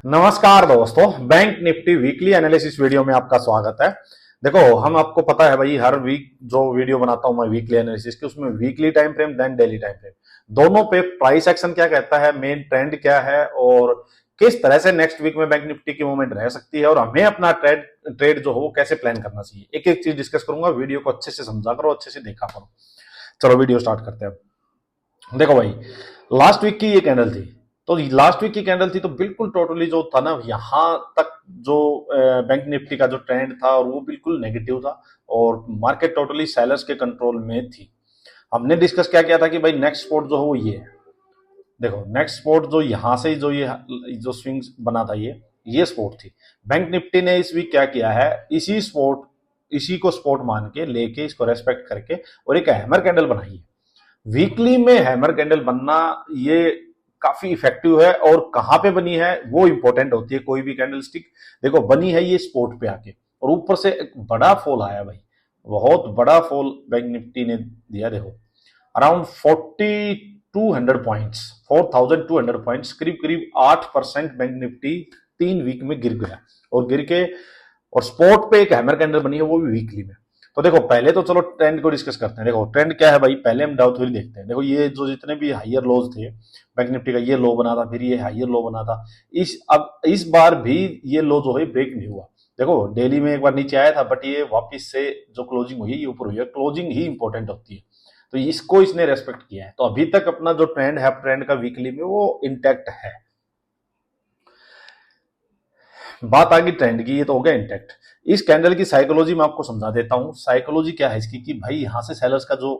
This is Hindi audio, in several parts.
नमस्कार दोस्तों, bank Nifty weekly analysis video में आपका स्वागत है। देखो, हम आपको पता है भाई, हर वीक जो वीडियो बनाता हूं मैं वीकली एनालिसिस की, उसमें weekly time frame then daily time frame दोनों पे प्राइस एक्शन क्या कहता है, मेन ट्रेंड क्या है और किस तरह से नेक्स्ट वीक में बैंक निफ्टी की मूवमेंट रह सकती है और हमें अपना ट्रेड ट्रेड जो हो वो कैसे प्लान करना चाहिए, एक एक चीज डिस्कस करूंगा। वीडियो को अच्छे से समझा करो, अच्छे से देखा करो। चलो वीडियो स्टार्ट करते हैं। देखो भाई, लास्ट वीक की ये कैंडल थी, तो लास्ट वीक की कैंडल थी तो बिल्कुल टोटली जो था ना, यहां तक जो बैंक निफ्टी का जो ट्रेंड था और वो बिल्कुल नेगेटिव था और मार्केट टोटली सेलर्स के कंट्रोल में थी। हमने डिस्कस क्या किया था कि भाई नेक्स्ट स्पॉट जो है वो ये है। देखो, नेक्स्ट स्पॉट जो यहां से जो ये जो स्विंग बना था, ये स्पॉट थी। बैंक निफ्टी ने इस वीक क्या किया है, इसी को स्पॉट मान के लेके, इसको रेस्पेक्ट करके और एक हैमर कैंडल बनाई है। वीकली में हैमर कैंडल बनना ये काफी इफेक्टिव है, और कहां पे बनी है वो इंपॉर्टेंट होती है कोई भी कैंडल स्टिक। देखो, बनी है ये स्पोर्ट पे आके और ऊपर से एक बड़ा फॉल आया भाई, बहुत बड़ा फॉल बैंक निफ्टी ने दिया। देखो, अराउंड 4200 पॉइंट्स, करीब करीब 8% बैंक निफ्टी 3 वीक में गिर गया और गिर के, और स्पोर्ट पे एक हैमर कैंडल बनी है वो भी वीकली में। तो देखो, पहले तो चलो ट्रेंड को डिस्कस करते हैं। देखो ट्रेंड क्या है भाई, पहले हम डाउ थ्योरी देखते हैं। देखो, ये जो जितने भी हायर लोज थे बैंक निफ्टी का, ये लो बना था, फिर ये हायर लो बना था। इस बार भी ये लो जो है ब्रेक नहीं हुआ। देखो, डेली में एक बार नीचे आया था, बट ये वापस से जो क्लोजिंग हुई है ये ऊपर हुई है। क्लोजिंग ही इंपॉर्टेंट होती है, तो इसको इसने रेस्पेक्ट किया है। तो अभी तक अपना जो ट्रेंड है, ट्रेंड का वीकली में, वो इंटैक्ट है। बात आ गई ट्रेंड की, ये तो हो गया इंटैक्ट। इस कैंडल की साइकोलॉजी मैं आपको समझा देता हूं। साइकोलॉजी क्या है इसकी कि भाई, यहां से सेलर्स का जो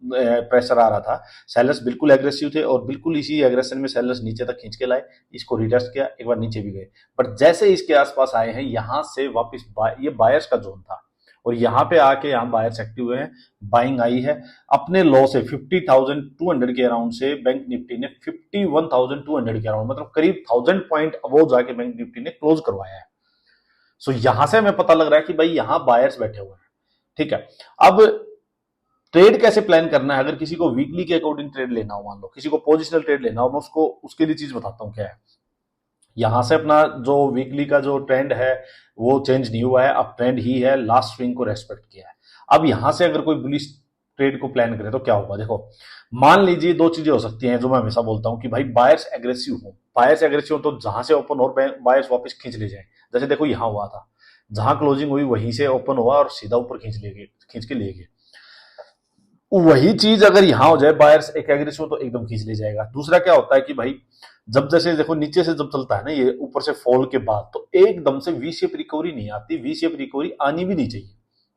प्रेशर आ रहा था, सेलर्स बिल्कुल एग्रेसिव थे और बिल्कुल इसी एग्रेशन में सेलर्स नीचे तक खींच के लाए, इसको रिटेस्ट किया, एक बार नीचे भी गए। बट जैसे इसके आसपास आए हैं, यहां से वापस ये बायर्स का जोन था और यहां पे आके यहां बायर्स एक्टिव हुए हैं, बाइंग आई है। अपने लो से 50,200 के अराउंड से बैंक निफ्टी ने 51,200 के अराउंड, मतलब करीब 1000 पॉइंट अबोव जाके बैंक निफ्टी ने क्लोज करवाया है। सो यहां से हमें पता लग रहा है कि भाई यहां बायर्स बैठे हुए हैं। ठीक है, अब ट्रेड कैसे प्लान करना है। अगर किसी को वीकली के अकॉर्डिंग ट्रेड लेना हो, मान लो किसी को पोजिशनल ट्रेड लेना हो, मैं उसको उसके लिए चीज बताता हूं क्या है। यहां से अपना जो वीकली का जो ट्रेंड है वो चेंज नहीं हुआ है, अब ट्रेंड ही है, लास्ट स्विंग को रेस्पेक्ट किया है। अब यहां से अगर कोई बुलिश ट्रेड को प्लान करे तो क्या होगा। देखो, मान लीजिए दो चीजें हो सकती हैं जो मैं हमेशा बोलता हूं कि भाई, बायर्स एग्रेसिव हो तो जहां से ओपन और बायर्स वापस खींच ले जाए। जैसे देखो, यहां हुआ था, जहां क्लोजिंग हुई वहीं से ओपन हुआ और सीधा ऊपर खींच के ले गए। वही चीज अगर यहां हो जाए, बायर्स एक एग्रेसिव, तो एकदम खींच ले जाएगा। दूसरा क्या होता है कि भाई, जब जैसे देखो नीचे से जब चलता है ना ये, ऊपर से फॉल के बाद, तो एकदम से वी शेप रिकवरी नहीं आती। वी शेप रिकवरी आनी भी नहीं चाहिए,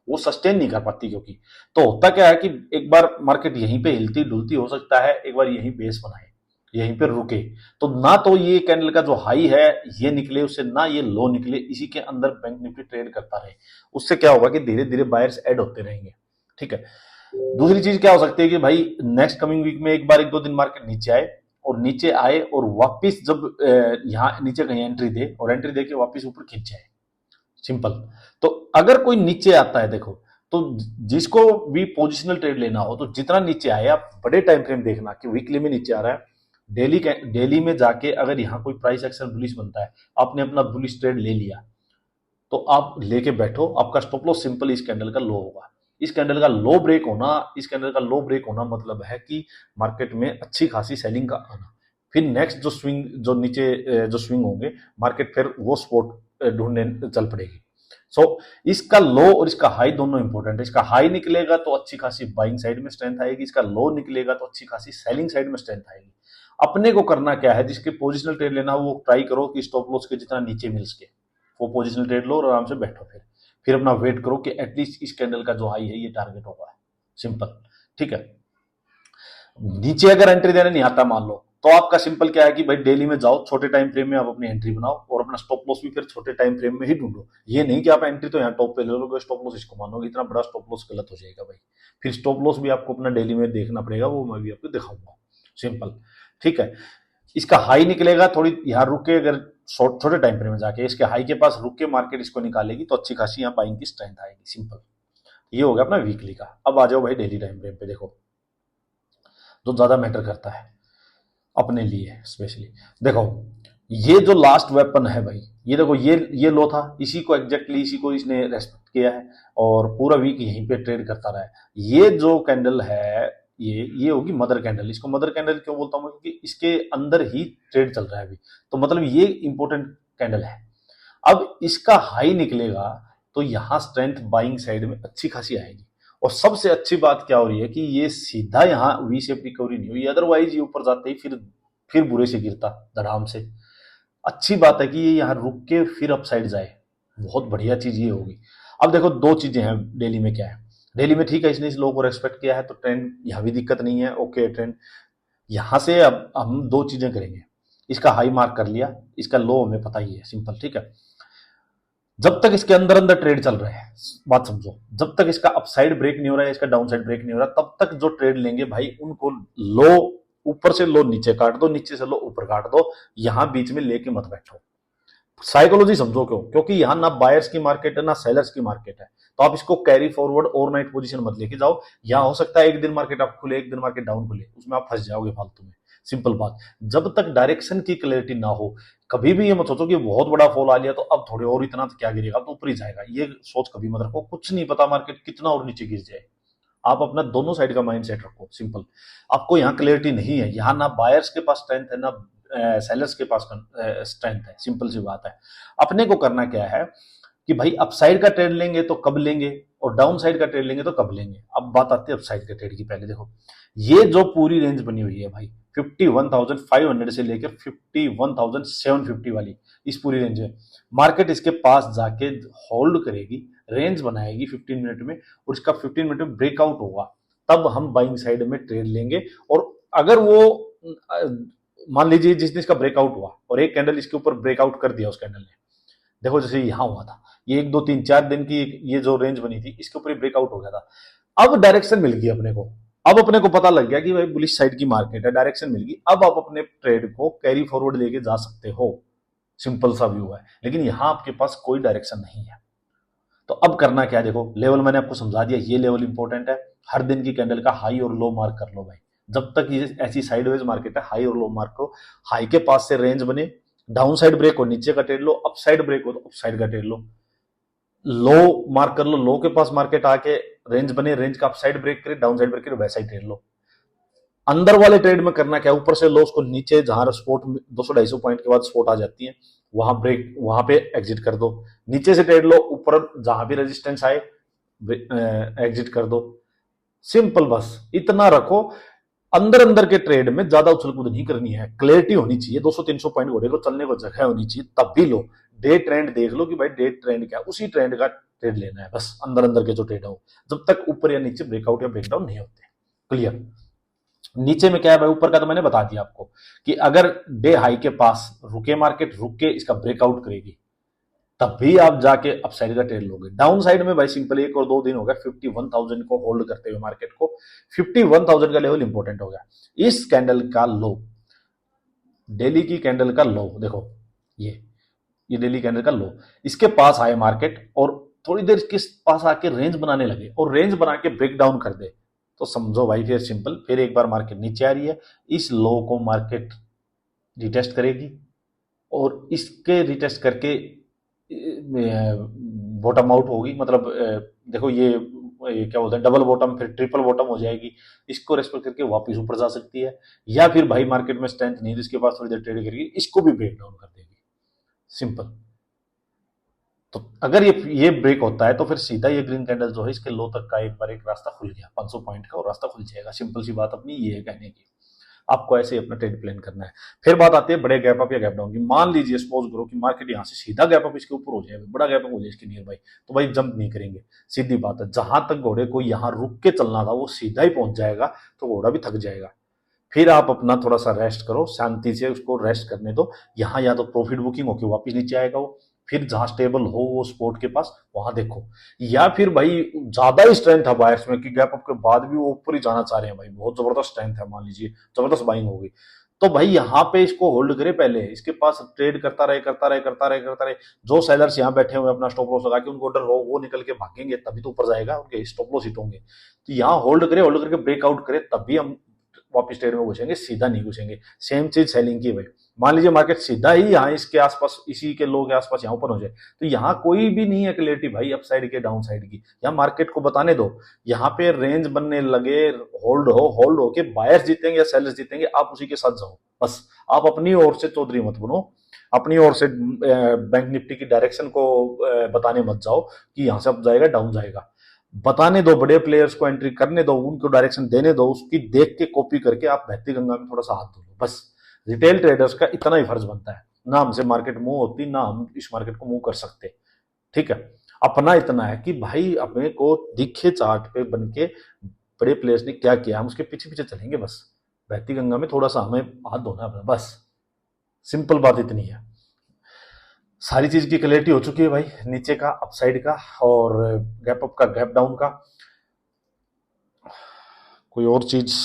वो सस्टेन नहीं कर पाती। क्योंकि तो होता क्या है कि एक बार मार्केट यहीं पे हिलती डुलती हो सकता है, एक बार यहीं बेस बनाए, यहीं पे रुके, तो ना तो ये कैंडल का जो हाई है ये निकले उससे, ना ये लो निकले, इसी के अंदर बैंक निफ्टी ट्रेड करता रहे। उससे क्या होगा कि धीरे धीरे बायर्स ऐड होते रहेंगे। ठीक है, दूसरी चीज क्या हो सकती है कि भाई, नेक्स्ट कमिंग वीक में एक बार एक दो दिन मार्केट नीचे आए, और नीचे आए और वापस जब यहाँ नीचे कहीं एंट्री दे और एंट्री दे के वापस ऊपर खींच जाए, सिंपल। तो अगर कोई नीचे आता है, देखो, तो जिसको भी पोजिशनल ट्रेड लेना हो तो जितना नीचे आए, आप बड़े टाइम फ्रेम देखना कि वीकली में नीचे आ रहा है, डेली में जाके अगर यहाँ कोई प्राइस एक्शन बुलिश बनता है, आपने अपना बुलिश ट्रेड ले लिया, तो आप लेके बैठो। आपका स्टॉप लॉस सिंपल इस कैंडल का लो होगा। इस कैंडल का लो ब्रेक होना मतलब है कि मार्केट में अच्छी खासी सेलिंग का आना। फिर नेक्स्ट जो नीचे जो स्विंग होंगे, मार्केट फिर वो स्पॉट ढूंढने चल पड़ेगी। सो इसका लो और इसका हाई दोनों इंपॉर्टेंट है। इसका हाई निकलेगा तो अच्छी खासी बाइंग साइड में स्ट्रेंथ आएगी, इसका लो निकलेगा तो अच्छी खासी सेलिंग साइड में स्ट्रेंथ आएगी। अपने को करना क्या है, जिसके पोजिशनल ट्रेड लेना हो वो ट्राई करो कि स्टॉप लॉस के जितना नीचे मिल सके वो पोजिशनल ट्रेड लो और आराम से बैठो। फिर अपना वेट करो कि एटलीस्ट इस कैंडल का जो हाई है ये टारगेट होगा, सिंपल। ठीक है, नीचे अगर एंट्री देने नहीं आता मान लो, तो आपका सिंपल क्या है कि भाई, डेली में जाओ, छोटे टाइम फ्रेम में आप अपनी एंट्री बनाओ और अपना स्टॉप लॉस भी फिर छोटे टाइम फ्रेम में ही ढूंढो। ये नहीं कि आप एंट्री तो यहाँ टॉप पे ले लोगे, स्टॉप लॉस इसको मानोगे, इतना बड़ा स्टॉप लॉस गलत हो जाएगा भाई। फिर स्टॉप लॉस भी आपको अपना डेली में देखना पड़ेगा, वो मैं भी आपको दिखाऊंगा, सिंपल। ठीक है, इसका हाई निकलेगा, थोड़ी यहाँ रुक के, अगर छोटे टाइम फ्रेम में जाके इसके हाई के पास रुक के मार्केट इसको निकालेगी तो अच्छी खासी यहाँ बाइंग की स्ट्रेंथ आएगी, सिंपल। ये हो गया अपना वीकली का। अब आ जाओ भाई डेली टाइम फ्रेम पे। देखो, जो ज्यादा मैटर करता है अपने लिए स्पेशली। देखो, ये जो लास्ट वेपन है भाई, ये देखो, ये लो था, इसी को एग्जैक्टली इसी को इसने रेस्पेक्ट किया है और पूरा वीक यहीं पे ट्रेड करता रहा है। ये जो कैंडल है, ये होगी मदर कैंडल। इसको मदर कैंडल क्यों बोलता हूँ मैं, क्योंकि इसके अंदर ही ट्रेड चल रहा है अभी, तो मतलब ये इंपॉर्टेंट कैंडल है। अब इसका हाई निकलेगा तो यहां स्ट्रेंथ बाइंग साइड में अच्छी खासी आएगी। और सबसे अच्छी बात क्या हो रही है कि ये सीधा यहाँ वी शेप रिकवरी नहीं हुई, अदरवाइज ये ऊपर जाते ही फिर बुरे से गिरता धड़ाम से। अच्छी बात है कि ये यहाँ रुक के फिर अपसाइड जाए, बहुत बढ़िया चीज ये होगी। अब देखो दो चीजें हैं डेली में, क्या है डेली में, ठीक है इसने इस लो को रेस्पेक्ट किया है तो ट्रेंड यहाँ भी दिक्कत नहीं है, ओके ट्रेंड। यहां से अब हम दो चीजें करेंगे, इसका हाई मार्क कर लिया, इसका लो हमें पता ही है, सिंपल, ठीक है। जब तक इसके अंदर अंदर ट्रेड चल रहा है, बात समझो, जब तक इसका अपसाइड ब्रेक नहीं हो रहा है, इसका डाउन साइड ब्रेक नहीं हो रहा, तब तक जो ट्रेड लेंगे भाई उनको लो ऊपर से लो नीचे काट दो, नीचे से लो ऊपर काट दो, यहां बीच में लेके मत बैठो। साइकोलॉजी समझो क्यों, क्योंकि यहां ना बायर्स की मार्केट है ना सेलर्स की मार्केट है, तो आप इसको कैरी फॉरवर्ड ओवरनाइट पोजीशन मत लेके जाओ। यहां हो सकता है एक दिन मार्केट आप खुले, एक दिन मार्केट डाउन खुले, उसमें आप फंस जाओगे फालतू में। सिंपल बात, जब तक डायरेक्शन की क्लैरिटी ना हो, कभी भी ये मत सोचो कि बहुत बड़ा फॉल आ लिया तो अब थोड़े और इतना तो क्या गिरेगा, तो ऊपर ही जाएगा, ये सोच कभी मत रखो। कुछ नहीं पता मार्केट कितना और नीचे गिर जाए। आप अपना दोनों साइड का माइंड सेट रखो, सिंपल। आपको यहाँ क्लियरिटी नहीं है, यहाँ ना बायर्स के पास स्ट्रेंथ है ना सेलर्स के पास स्ट्रेंथ है, सिंपल सी बात है। अपने को करना क्या है कि भाई अपसाइड का ट्रेड लेंगे तो कब लेंगे और डाउन साइड का ट्रेड लेंगे तो कब लेंगे। अब बात आती है अपसाइड के ट्रेड की। पहले देखो ये जो पूरी रेंज बनी हुई है भाई 51,500 से लेकर 51,750 वाली, इस पूरी रेंज में मार्केट इसके पास जाके होल्ड करेगी, रेंज बनाएगी 15 मिनट में, और इसका 15 मिनट में ब्रेकआउट होगा, तब हम बाइंग साइड में ट्रेड लेंगे। और अगर वो मान लीजिए जिस दिन इसका ब्रेकआउट हुआ और एक कैंडल इसके ऊपर ब्रेकआउट कर दिया उस कैंडल ने, देखो जैसे यहां हुआ था, ये 1 2 3 4 दिन की ये जो रेंज बनी थी इसके ऊपर ब्रेकआउट हो गया था। अब डायरेक्शन मिल गई अपने को, अब अपने को पता लग गया कि भाई बुलिश साइड की मार्केट है, डायरेक्शन मिल गई, अब आप अपने ट्रेड को कैरी फॉरवर्ड लेके जा सकते हो। सिंपल सा व्यू है, लेकिन यहां आपके पास कोई डायरेक्शन नहीं है। तो अब करना क्या है, देखो लेवल मैंने आपको समझा दिया, ये लेवल इंपॉर्टेंट है। हर दिन की कैंडल का हाई और लो मार्क कर लो भाई, जब तक ये ऐसी साइडवेज मार्केट है हाई और लो मार्क करो। हाई के पास से रेंज बने, डाउन साइड ब्रेक हो नीचे का ट्रेड लो, अप साइड ब्रेक हो तो अप साइड का ट्रेड लो। लो मार्क कर लो, लो के पास मार्केट आके रेंज बने, रेंज का अप साइड ब्रेक करे, डाउन साइड ब्रेक करे, वैसा ही ट्रेड लो। अंदर वाले ट्रेड में करना क्या, ऊपर से लो उसको नीचे, जहां स्पोर्ट 200-250 पॉइंट के बाद स्पोर्ट आ जाती है, वहां ब्रेक, वहां पे एग्जिट कर दो। नीचे से ट्रेड लो, ऊपर जहां भी रेजिस्टेंस आए एग्जिट कर दो। सिंपल, बस इतना रखो। अंदर अंदर के ट्रेड में ज्यादा उछल कूद नहीं करनी है, क्लैरिटी होनी चाहिए। 200-300 पॉइंट घोड़े को चलने को जगह होनी चाहिए, तब भी लो। डे ट्रेंड देख लो कि भाई डे ट्रेंड क्या है, उसी ट्रेंड का ट्रेड लेना है बस, अंदर अंदर के जो ट्रेड हो, जब तक ऊपर या नीचे ब्रेकआउट या ब्रेकडाउन नहीं होते। क्लियर। नीचे में क्या है भाई, ऊपर का तो मैंने बता दिया आपको कि अगर डे हाई के पास रुके मार्केट, रुक के इसका ब्रेकआउट करेगी, तब भी आप जाके अपसाइड का ट्रेड लोगे। डाउन साइड में भाई सिंपल 1 और 2 दिन हो गया 51,000 को होल्ड करते हुए मार्केट को, 51,000 का लेवल इंपॉर्टेंट हो गया। इस कैंडल का लो, डेली की कैंडल का लो देखो, ये डेली कैंडल का लो, इसके पास आए मार्केट और थोड़ी देर इसके पास आके रेंज बनाने लगे और रेंज बना के ब्रेक डाउन कर दे, तो समझो भाई फिर सिंपल, फिर एक बार मार्केट नीचे आ रही है, इस लो को मार्केट रिटेस्ट करेगी और इसके रिटेस्ट करके बॉटम आउट होगी। मतलब देखो ये क्या बोलते हैं, डबल बॉटम फिर ट्रिपल बॉटम हो जाएगी, इसको रेस्पेक्ट करके वापस ऊपर जा सकती है, या फिर भाई मार्केट में स्ट्रेंथ नहीं है इसके पास, थोड़ी देर ट्रेड करेगी, इसको भी ब्रेक डाउन कर देगी। सिंपल। तो अगर ये ब्रेक होता है तो फिर सीधा ये ग्रीन कैंडल जो है इसके लो तक का एक बार एक रास्ता खुल गया, 500 पॉइंट का, और रास्ता खुल जाएगा। सिंपल सी बात अपनी ये है कहने की। आपको ऐसे ही अपना ट्रेड प्लान करना है। फिर बात आती है बड़े गैप अप या गैप डाउन की। मान लीजिए सपोज करो कि मार्केट यहाँ से सीधा गैप अप इसके ऊपर हो जाए, बड़ा गैप अप हो जाए इसके नियर बाई, तो भाई जंप नहीं करेंगे, सीधी बात है। जहां तक घोड़े को यहाँ रुक के चलना था वो सीधा ही पहुंच जाएगा, तो घोड़ा भी थक जाएगा। फिर आप अपना थोड़ा सा रेस्ट करो, शांति से उसको रेस्ट करने दो। यहाँ या तो प्रॉफिट बुकिंग होकर वापिस नीचे आएगा वो, फिर जहां स्टेबल हो वो स्पोर्ट के पास, वहां देखो। या फिर भाई ज्यादा ही स्ट्रेंथ है बायर्स में कि गैप अप के बाद भी वो ऊपर ही जाना चाह रहे हैं, भाई बहुत जबरदस्त स्ट्रेंथ है, मान लीजिए जबरदस्त बाइंग हो गई, तो भाई यहाँ पे इसको होल्ड करे, पहले इसके पास ट्रेड करता रहे करता रहे करता रहे करता रहे। जो सेलर्स यहाँ बैठे हुए अपना स्टॉप लॉस लगा के, उनको ऑर्डर हो, वो निकल के भागेंगे तभी तो ऊपर जाएगा, उनके स्टॉप लॉस हिट होंगे। तो यहाँ होल्ड करे, होल्ड करके ब्रेकआउट करे, तब भी हम वापस ट्रेड में घुसेंगे, सीधा नहीं घुसेंगे। सेम चीज सेलिंग की भाई, मान लीजिए मार्केट सीधा ही यहाँ इसके आसपास, इसी के लो के आसपास यहाँ ऊपर हो जाए, तो यहाँ कोई भी नहीं है क्लियरिटी भाई अप साइड के डाउन साइड की, यहाँ मार्केट को बताने दो। यहाँ पे रेंज बनने लगे, होल्ड हो के बायर्स जीतेंगे या सेलर्स जीतेंगे, आप उसी के साथ जाओ बस। आप अपनी ओर से चौधरी मत बनो, अपनी ओर से बैंक निफ्टी की डायरेक्शन को बताने मत जाओ कि यहाँ से अप जाएगा डाउन जाएगा। बताने दो, बड़े प्लेयर्स को एंट्री करने दो, उनको डायरेक्शन देने दो, उसकी देख के कॉपी करके आप बहती गंगा में थोड़ा सा हाथ धो लो बस। रिटेल ट्रेडर्स का इतना ही फर्ज बनता है, ना हमसे मार्केट मूव होती, ना हम इस मार्केट को मूव कर सकते, ठीक है। अपना इतना है कि भाई अपने को दिखे चार्ट पे बन के बड़े प्लेयर्स ने क्या किया, हम उसके पीछे पीछे चलेंगे बस। बहती गंगा में थोड़ा सा हमें हाथ धोना है बस, सिंपल बात इतनी है। सारी चीज की क्लैरिटी हो चुकी है भाई, नीचे का अपसाइड का और गैप अप का गैप डाउन का। कोई और चीज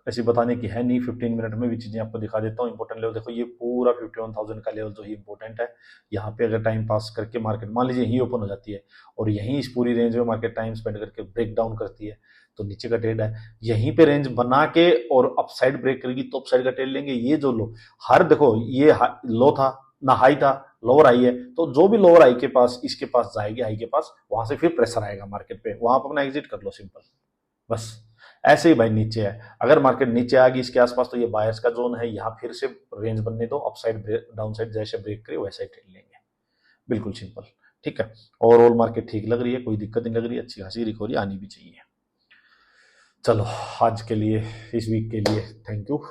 ऐसी बताने की है नहीं, 15 मिनट में भी चीजें आपको दिखा देता हूँ। इंपॉर्टेंट लेवल देखो, ये पूरा 51,000 का लेवल जो ही इंपॉर्टेंट है। यहाँ पे अगर टाइम पास करके मार्केट मान लीजिए यहीं ओपन हो जाती है और यहीं इस पूरी रेंज में मार्केट टाइम स्पेंड करके ब्रेक डाउन करती है, तो नीचे का ट्रेड है। यहीं पे रेंज बना के और अपसाइड ब्रेक करेगी तो अपसाइड का ट्रेड लेंगे। ये जो लो हर देखो, ये लो था ना हाई था, लोअर आई है, तो जो भी लोअर आई के पास इसके पास जाएगी हाई के पास, वहां से फिर प्रेशर आएगा मार्केट पे, वहां पर अपना एग्जिट कर लो सिंपल बस। ऐसे ही भाई नीचे है, अगर मार्केट नीचे आ गई इसके आसपास तो ये बायर्स का जोन है, यहाँ फिर से रेंज बनने दो, अपसाइड डाउन साइड जैसे ब्रेक करे वैसे ही ट्रेड लेंगे, बिल्कुल सिंपल, ठीक है। ओवरऑल मार्केट ठीक लग रही है, कोई दिक्कत नहीं लग रही है, अच्छी खासी रिकवरी आनी भी चाहिए। चलो आज के लिए, इस वीक के लिए थैंक यू।